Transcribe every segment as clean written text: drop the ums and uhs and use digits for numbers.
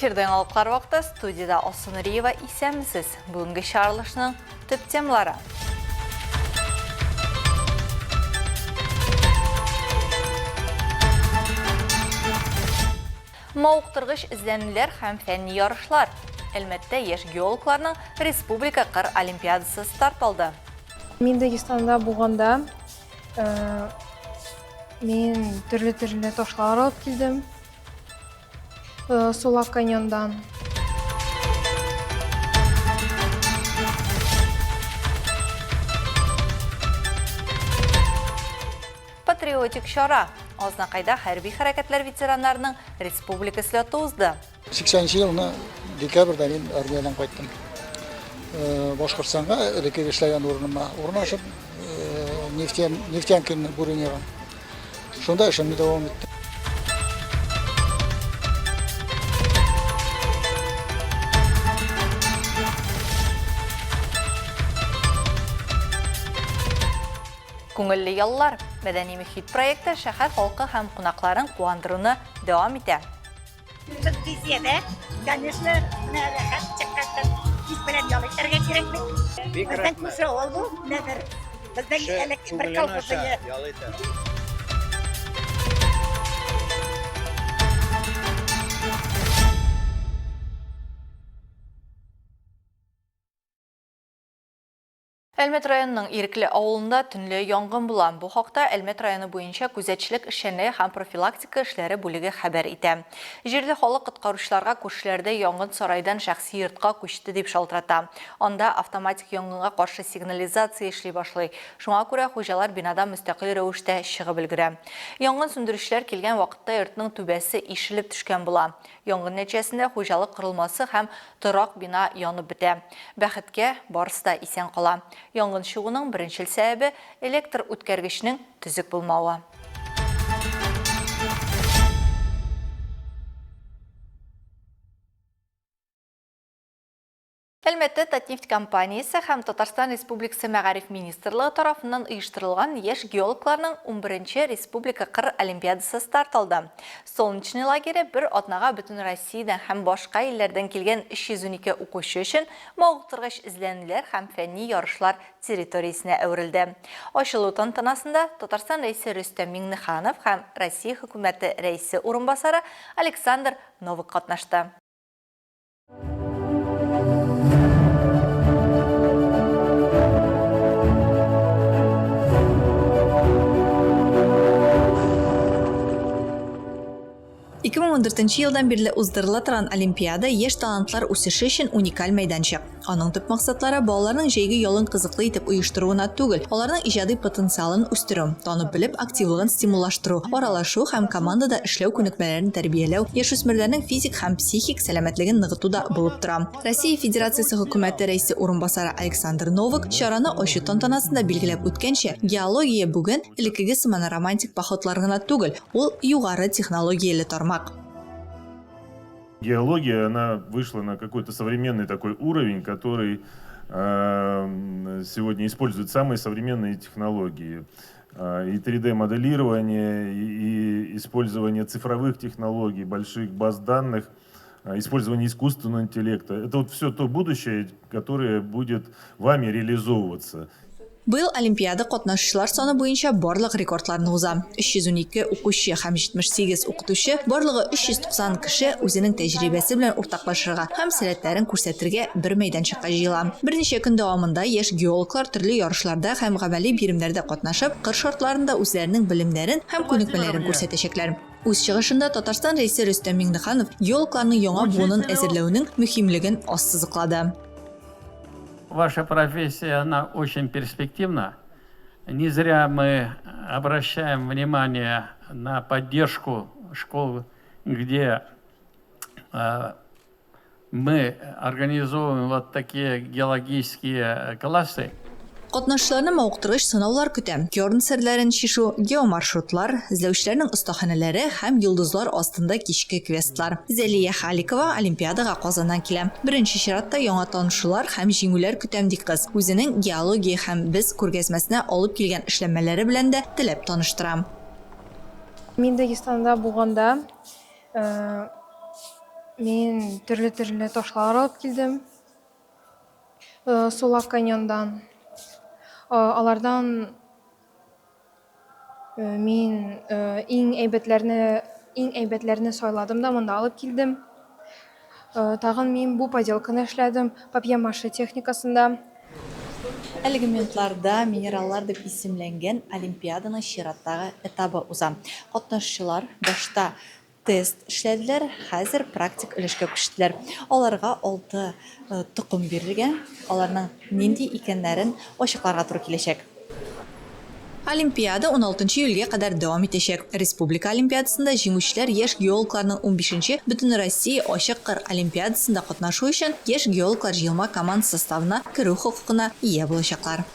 Эфирден алыпқар вақта студияда Осын Риева исәмісіз. Бүгінгі шарылышының төп темалары. Мауықтырғыш іздәнілер һәм фәнни ярышлар. Әлмәттә еш геологларның Республика қыр олимпиадасы старт алды. Мен Дагестанда болғанда мен түрлі ташлар алып келдім. Сулак каньондан. Патриотик шара. Ознақайда хәрби хәрәкәтләр ветераннарының республика слеты узды. 80 елны декабрьдә мин армиядан кайттым. Башкортстанга элекке эшләгән урыныма урнашып, нефтянканы Буренева. Шунда эшемне дәвам иттем. Күңелле яллар. Мәдәни мөхит проекты шәһәр халкы һәм кунакларын куандыруны дәвам итә. Конечно, рәхәт чыккан кис белән ял итәргә кирәкме? Бездән күрсә ул бу, нәдер. Бездән элек бер колхозы. Әлмәт районының Ирекле авылында төнле янгын була. Бу хакта Әлмәт районы буенча күзәтчелек эшчәнлеге һәм профилактика эшләре бүлеге хәбәр итә. Җирле халык коткаручыларга күршеләрдә янгын сарайдан шәхси йортка күчте дип шалтырата. Анда автоматик янгынга каршы сигнализация эшли башлый. Шуңа күрә хуҗалар бинада мөстәкыйль рәвештә чыгып өлгерә. Янгын сүндерүчеләр килгән вакытта йортның түбәсе ишелеп төшкән була. Янгын нәтиҗәсендә хуҗалык корылмасы һәм торак бина янып бетә. Бәхеткә барысы да исән кала. Янгын чыгуның беренчел сәбәбе электр үткәргечнең төзек булмавы. Әлмәттә Татнефть компаниясе һәм Татарстан Республикасы Мәгариф министрлыгы тарафыннан оештырылган яшь геологларның 11-нче Республика қыр олимпиадасы старт алды. Солнечный лагере бер атнага бөтен Россиядән һәм башка илләрдән килгән 312 укучы өчен мавыктыргыч эзләнүләр һәм фәнни ярышлар территориясенә әверелде. Ачылу тантанасында Татарстан рәисе Рөстәм Миңнеханов һәм Россия хөкүмәте рәисе урынбасары Александр Новик катнашты. Елдан бирле уздырыла торган олимпиада яшь талантлар үсеше өчен уникаль мәйданчык. Аның төп максатлары балаларның җәйге ялын кызыклы итеп оештыруына түгел, аларның иҗади потенциалын үстерү, танып белеп активлыгын стимуллаштыру, аралашу һәм командада эшләү күнекмәләрен тәрбияләү, яшүсмерләрнең физик һәм психик сәламәтлеген ныгытуда булып тора. Россия Федерациясе хөкүмәте рәисе урынбасары Александр Новик чараны ачу тантанасында билгеләп үткәнчә, геология бүген элеккеге сыман романтик походлар гына түгел, ул югары технологияле тармак. Геология, она вышла на какой-то современный такой уровень, который сегодня использует самые современные технологии. И 3D-моделирование, и использование цифровых технологий, больших баз данных, использование искусственного интеллекта. Это вот все то будущее, которое будет вами реализовываться. Быел Олимпиада катнашучылар саны буенча барлык рекордларны уза. 312 укучы һәм 78 укытучы, барлыгы 390 кеше үзенең тәҗрибәсе белән уртаклашырга һәм сәләтләрен күрсәтергә бер мәйданчыкка җыела. Берничә көн дәвамында яшь геологлар төрле ярышларда һәм гамәли биремнәрдә катнашып, кыр шартларында үзләренең белемнәрен һәм күнекмәләрен күрсәтәчәкләр. Үз чыгышында Татарстан рәисе Рөстәм Миңнеханов геологларның яңа буынын әзерләүнең мөһимлеген ассызыклады. Ваша профессия, она очень перспективна. Не зря мы обращаем внимание на поддержку школ, где мы организовываем вот такие геологические классы. Катнашчыларны мавыктыргыч сынаулар көтә. Кёрн серләрен шишу, геомаршрутлар, эзләүчеләрнең остаханәләре һәм йолдызлар астында кичке квестлар. Зәлия Халикова олимпиадага Казаннан килә. Беренче чиратта яңа танышулар һәм җиңүләр көтәм ди кыз. Үзенең геология һәм без күргәзмәсенә алып килгән эшләнмәләре белән дә теләп таныштыра. Мен Дагестанда булганда Мен түрлі ташлар алып келдім. Сулак каньондан. Алардан мен ең әйбәтләрне сайладым да монда алып келдім. Тагын мен бу поделканы эшләдем папье-маше техникасында. Элементlarda минераллар дип исемләнгән олимпиаданың чираттагы этабы уза. Катнашчылар башта тест эшләделәр, хәзер практик өлешкә күчтеләр. Аларга 6 тукым бирелгән. Аларның нинди икәннәрен ачыкларга туры киләчәк. Олимпиада 16 июльгә кадәр дәвам итәчәк. Республика олимпиадасында җиңүчеләр яшь геологларның 15-нче Бөтен Россия ачык кыр олимпиадасында катнашу өчен яшь геологлар җыелма команда составына керү хокукына ия булачаклар.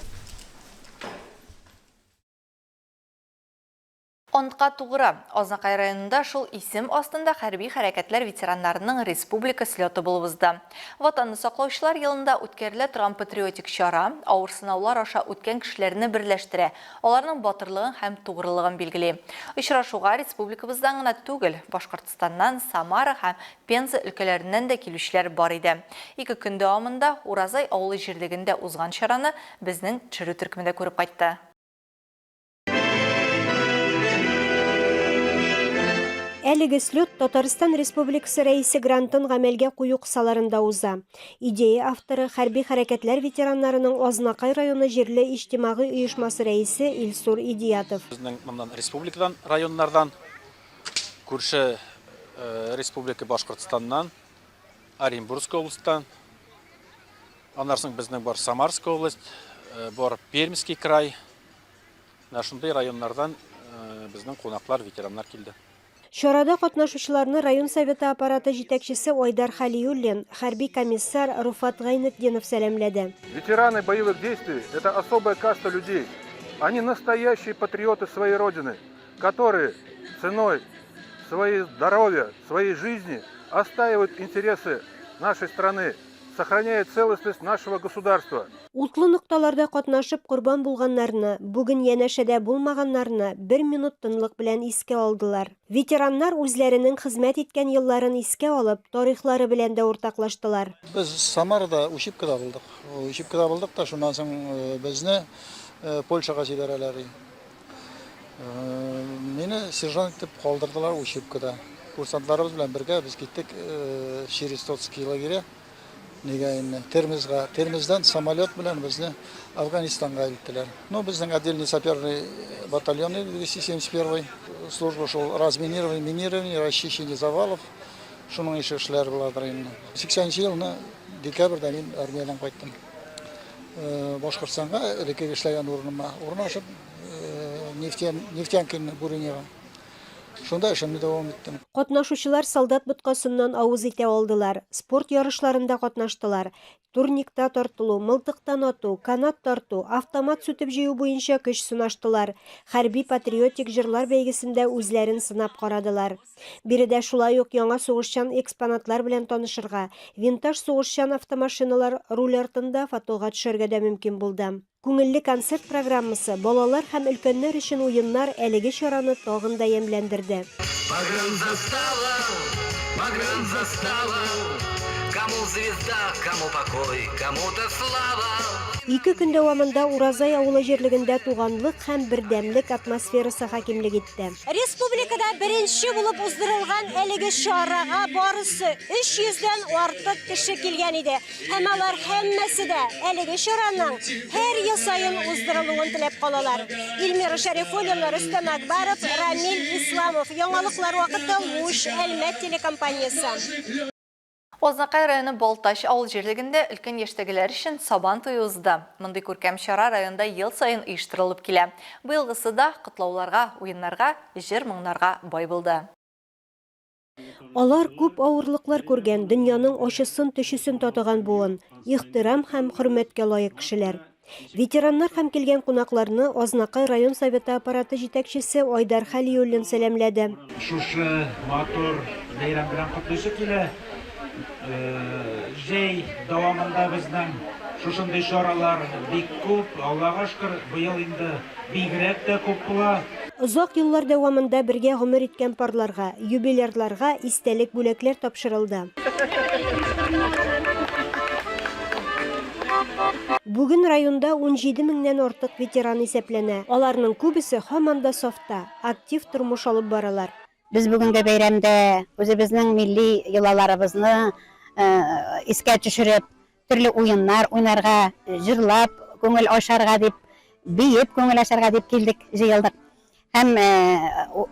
Антка тугры, Азнакай районында шул исем астында хәрби хәрәкәтләр ветераннарының республика слеты булып узды. Ватанны саклаучылар елында үткәрелә торган патриотик чара авыр сынаулар аша үткән кешеләрне берләштерә, аларның батырлыгын һәм тугрылыгын билгели. Очрашуга республикабыздан гына түгел, Башкортстаннан, Самара һәм Пенза өлкәләреннән дә килүчеләр бар иде. 2 көн дәвамында Уразай авылы җирлегендә узган чараны безнең төшерү төркемендә күреп кайтты. Әлеге слет Татарстан Республикасы рәисе грантын гамәлгә кую кысаларында уза. Идея авторы хәрби хәрәкәтләр ветераннарының Азнакай районы җирле иҗтимагый оешмасы рәисе Илсур Идиятов. Безнең моннан республикадан, районнардан, күрше республика Башкортстаннан, Оренбургская областьтан, аннан соң безнең бар Самарская область, бар Пермский край. Шундай районнардан безнең кунаклар, ветераннар килде. Чарада катнашучыларны район советы аппараты җитәкчесе Айдар Халиуллин, хәрби комиссар Руфат Гайнетдинов сәламләде. Ветераны боевых действий – это особая каста людей. Они настоящие патриоты своей родины, которые ценой своего здоровья, своей жизни отстаивают интересы нашей страны, сохраняют целостность нашего государства. Утлы нокталарда катнашып курбан булганнарны, бүген янәшәдә булмаганнарны 1 минут тынлык белән искә алдылар. Ветераннар үзләренең хезмәт иткән елларын искә алып, тарихлары белән дә уртаклаштылар. Без Самарда учебкада булдык. Учебкада булдык та шуннан соң безне Польшага җибәрәләр. Мине сержант итеп калдырдылар учебкада. Курсантларыбыз белән бергә без киттек Шерестоцкий лагеря. Термиздән самолет белән безне Афганистанга илттеләр. Безнең отдельный саперный батальон 271 служба шул разминирование, минирование, расчищение завалов. Шуның ише эшләр буладыр инде. 80 елны декабрьдә мин армиядан кайттым. Башкортстанга элекке эшләгән урыныма урнашып нефтянканы Буренева. Шунда эшемне дәвам иттем. Катнашучылар солдат боткасыннан авыз итә алдылар. Спорт ярышларында катнаштылар. Турникта тартылу, мылтыктан ату, канат тарту, автомат сүтеп җыю буенча көч сынаштылар. Хәрби патриотик җырлар бәйгесендә үзләрен сынап карадылар. Биредә шулай ук яңа сугышчан экспонатлар белән танышырга, винтаж сугышчан автомашиналар руль артында фотога төшәргә дә мөмкин булды. Күңелле концерт программасы, балалар һәм өлкәннәр өчен уеннар әлеге чараны тагын да ямьләндерде. Кому звезда, кому покой, кому-то слава. 2 көн дәвамында Уразай авылы җирлегендә туганлык һәм бердәмлек атмосферасы хакимлек итте. Республикада беренче булып уздырылган әлеге чарага барысы 300-дән артык кеше килгән иде. Һәм алар һәммәсе дә әлеге чараның һәр ел сайын уздырылуын теләп калалар. Илмира Шәрифуллина, Рөстәм Акбаров, Рамил Исламов. Яңалыклар вакыты Луш Әлмәт телекомпаниясе. Азнакай районы Балташ авыл җирлегендә өлкән яшьтәгеләр өчен сабан туе узды. Мондый күркәм чара районда ел сайын оештырылып килә. Быелгысы да котлауларга, уеннарга, җыр-моңнарга бай булды. Алар күп авырлыклар күргән, дөньяның ачысын төшесен татыган буын, ихтирам һәм хөрмәткә лаек кешеләр. Ветераннар һәм килгән кунакларны Азнакай район советы аппараты җитәкчесе Айдар Халиуллин сәламләде. Шушы матур бәйрәм белән котлыйсы килә. Җәй дәвамында безнең шушындый чаралар бик күп. Аллага шөкер, быел инде бигрәк тә күп була. Узак еллар дәвамында бергә гомер иткән парларга, юбилерларга истәлек бүләкләр тапшырылды. Бүген районда 17 меңнән артык ветеран исәпләнә. Аларның күбесе һаман да сафта, актив тормыш алып баралар. Biz бүгенге бәйрәмдә үзебезнең милли йолаларыбызны искә төшереп, төрле уеннар уйнарга, җырлап, күңел ачарга дип, биеп күңел ачарга дип килдек, җыелдык. Һәм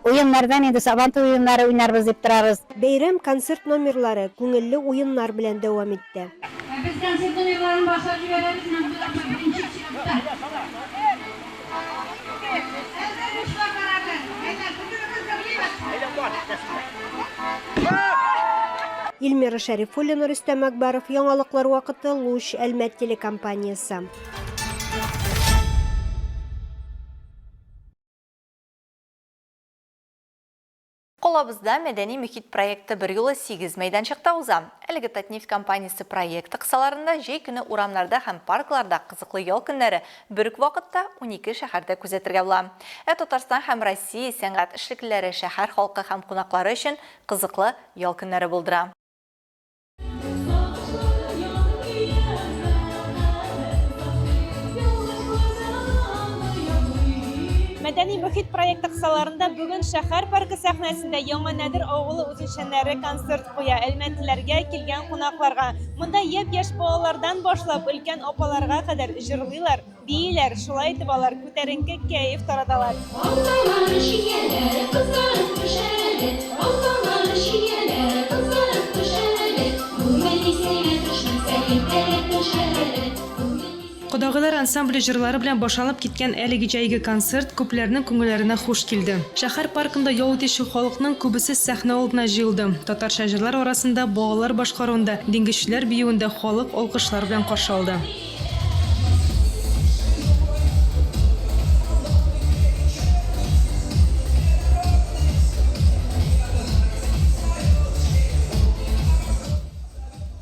уеннардан инде сабантуй уеннары уйнарбыз дип торабыз. Бәйрәм концерт номерлары күңелле уеннар белән дәвам итте. Biz konser номерларын башлап җибәрәбез, беренче чиратта. Илмира Шәрифуллина, Рөстәм Әкбаров, яңалыклар вакыты, Луч, Әлмәт телекомпаниясе. Қолабызда мәдәни мөхит проекты бір юлы 8 мәйданчыкта уза. Әлеге Татнефть компаниясы проекты кысаларында җәй көне урамнарда һәм паркларда кызыклы ял көннәре бер үк вакытта 12 шәһәрдә күзәтергә була. Татарстан һәм Россия сәнгать эшлеклеләре шәһәр халкы һәм кунаклары өчен кызыклы ял көннәре булдыра. Мәдәни мөхит проекты кысаларында бүген шәһәр паркы сәхнәсендә Яңа Нәдер авылы үзешчәннәре концерт куя. Әлмәтләргә килгән кунакларга. Монда япь-яшь балалардан башлап өлкән апаларга кадәр җырлыйлар, бийләр, шулай итеп алар күтәренке кәеф тараталар. Кодагылар ансамбле җырлары белән башланып киткән әлеге җәйге концерт күпләрнең күңелләренә хуш килде. Шәһәр паркында ял итүче халыкның күбесе сәхнә алдына җыелды. Татарча җырлар арасында балалар башкаруында, диңгезчеләр биюендә халык алкышлар белән каршы алды.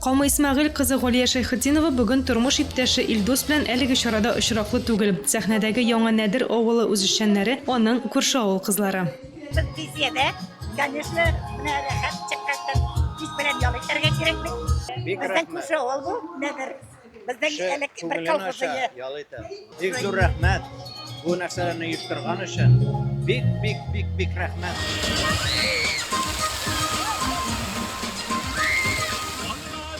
Калма Исмәгыйль кызы Галия Шәйхетдинова бүген тормыш иптәше Илдус белән әлеге чарада очраклы түгел. Сәхнәдәге Яңа Нәдер авылы үзешчәннәре аның күрше авыл кызлары. Бездә, конечно, менә рәхәт чыккан. Biz белән ял итәргә кирәкме? Бездән күрше авыл бу, Нәдер. Бездән элек бер колхозы. Ял итә. Бик зур рәхмәт. Бу нәрсәләрне оештырган өчен. Бик рәхмәт.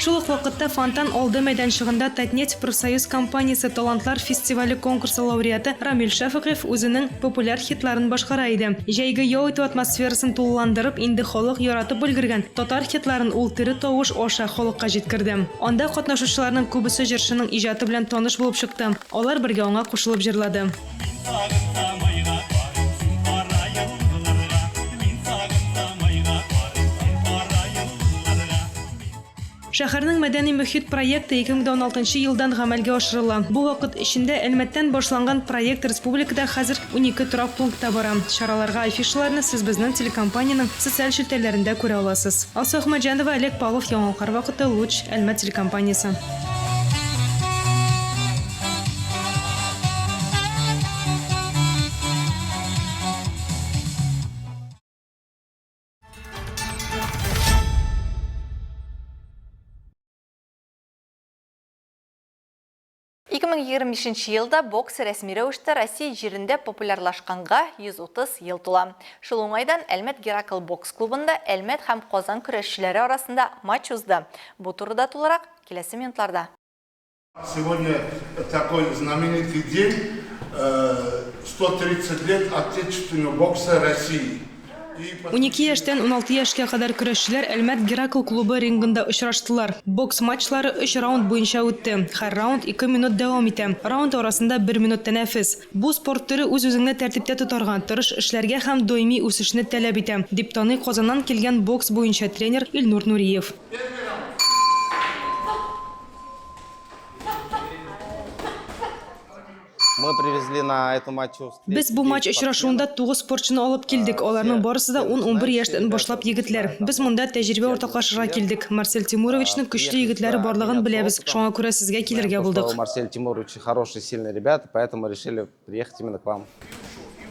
Шул ук вакытта фонтан алды мәйданчыгында Татнефть профсоюз компаниясе талантлар фестивале конкурсы лауреаты Рамил Шәфыйков үзенең популяр хитларын башкара иде. Җәйге ял итү атмосферасын тулыландырып, инде халык яратып өлгергән татар хитларын ул тере тавыш аша халыкка җиткерде. Анда катнашучыларның күбесе җырчының иҗаты белән таныш булып чыкты. Алар бергә аңа кушылып җырлады. Шәһәрнең мәдәни мөхит проекты 2016 елдан гамәлгә ашырыла. Бу вакыт эчендә Әлмәттән башланган проект республикада хәзер 12 торак пунктта бара. Чараларга афишаларны сез безнең телекомпаниянең социаль шелтәләрендә күрә аласыз. Алсу Ахмаджанова, Олег Павлов, Яңалыклар вакыты, Луч, Әлмәт телекомпаниясе. Елда бокс рәсми рәвештә Россия җирендә популярлашканга 130 ел тула. Шул уңайдан Әлмәт Геракл бокс клубында Әлмәт һәм Казан көрәшчеләре арасында матч узды. Бу турыда тулырак киләсе минутларда. Сегодня такой знаменитый день, 130 лет отечественного бокса России. 12 яшьтән 16 яшькә кадәр көрәшчеләр Әлмәт Геракл клубы рингында очраштылар. Бокс матчлары 3 раунд буенча үтте. Һәр раунд 2 минут дәвам итә. Раунд арасында 1 минут тәнәфес. Бу спорт төре үз-үзеңне тәртиптә тотарга, тырыш эшләргә һәм даими үсешне таләп итә, дип таный Казаннан килгән бокс буенча тренер Илнур Нуриев. Мы привезли на эту матчу. Без бу матч очрашуында 9 спортчыны алып килдек. Аларның барысы да 10-11 яшьтән башлап егетләр. Без монда тәҗрибә уртаклашырга килдек. Марсель Тимуровичның көчле егетләре барлыгын беләбез. Шуңа күрә сезгә килергә булдык. Марсель Тимурович хороший, сильный ребята, поэтому решили приехать именно к вам.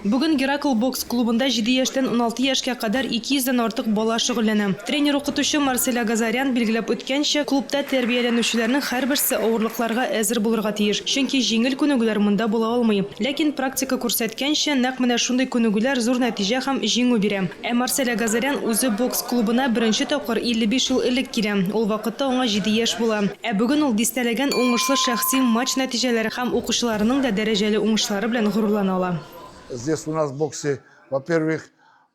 Бүген Геракл бокс клубында 7 яшьтән 16 яшькә кадәр 200-дән артык бала шөгыльләнә. Тренер укытучы Марсель Газарян билгеләп үткәнчә, клубта тәрбияләнүчеләрнең һәрберсе авырлыкларга әзер булырга тиеш. Чөнки җиңел күнегүләр монда була алмый. Ләкин практика күрсәткәнчә, нәкъ менә шундый күнегүләр зур нәтиҗә һәм җиңү бирә. Ә Марсель Газарян үзе бокс клубына беренче тапкыр 55 ел элек килә. Ул вакытта аңа 7 яшь була. Ә бүген ул дистәләгән уңышлы шәхси матч нәтиҗәләре һәм укучыларының да дәрәҗәле уңышлары белән горурлана ала. Здесь у нас в боксе, во-первых,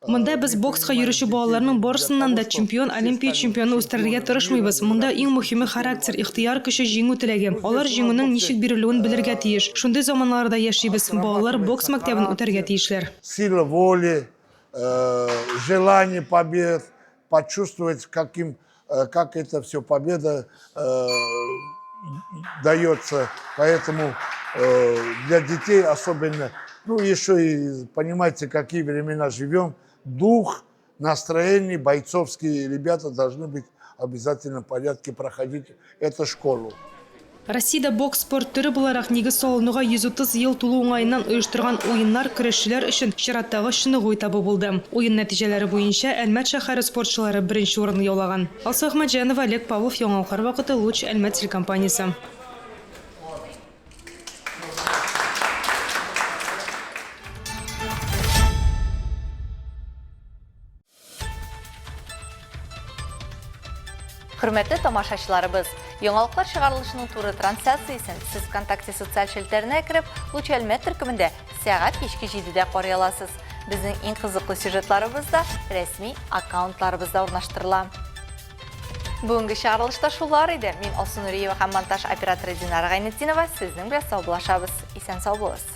Монда без бокска йөрүче балаларның барысыннан да чемпион, олимпия чемпионы үстерергә тырышмыйбыз. Монда иң мөһиме характер, ихтыяр көче, җиңү теләге. Алар җиңүнең ничек бирелүен белергә тиеш. Шундый заманнарда яшибез. Балалар бокс мәктәбен үтәргә тиешләр. сила воли, желание побед, почувствовать, как это все победа дается. Поэтому для детей особенно, ну еще и понимаете, какие времена живем, дух, настроение, бойцовские ребята должны быть обязательно в порядке, проходить эту школу. Россиядә бокс спорт түрі буларак нигез салынуга 130 ел тулу уңаеннан оештырган уеннар көрәшчеләр өчен чираттагы чыныгу этабы булды. Уен нәтиҗәләре буенча Әлмәт шәһәре спортчылары беренче урынны яулаган. Алсу Ахмаджанова, Олег Павлов, Яңалкар вакыты, Луч, Әлмәт телекомпаниясе. Хөрмәтле тамашачыларыбыз, яңалыклар чыгарылышының туры трансляциясын сез ВКонтакте социаль шелтеренә кереп, Луч Әлмәт төркемендә сәгать кичке 7-дә карый аласыз. Безнең иң кызыклы сюжетларыбыз да рәсми аккаунтларыбызда урнаштырыла. Бүгенге чыгарылышта шулар иде. Мин Алсу Нуриева һәм монтаж операторы Динара Гайнетдинова сезнең белән саубуллашабыз. Исән сау булыгыз.